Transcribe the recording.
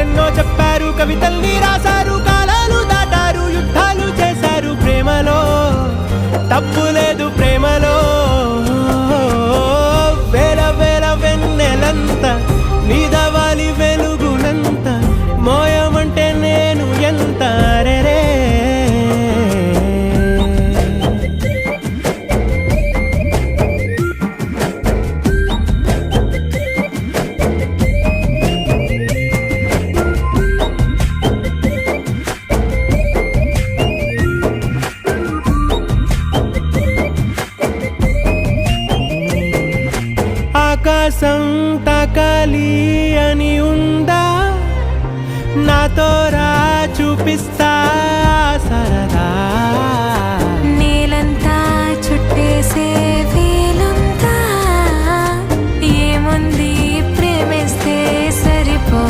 కథలెన్నో చెప్పారు, కవితల్ని రాశారు, కాలాలు దాటారు, యుద్ధాలు చేశారు. ప్రేమలో తప్పు లేదు, ప్రేమలో వేల వేల వెన్నెలంత నీదవాలి వెలుగునంత, మోయమంటే నేను ఎంత రే. ఆకాశం తాకాలి అని ఉందా, నాతో రా చూపిస్తా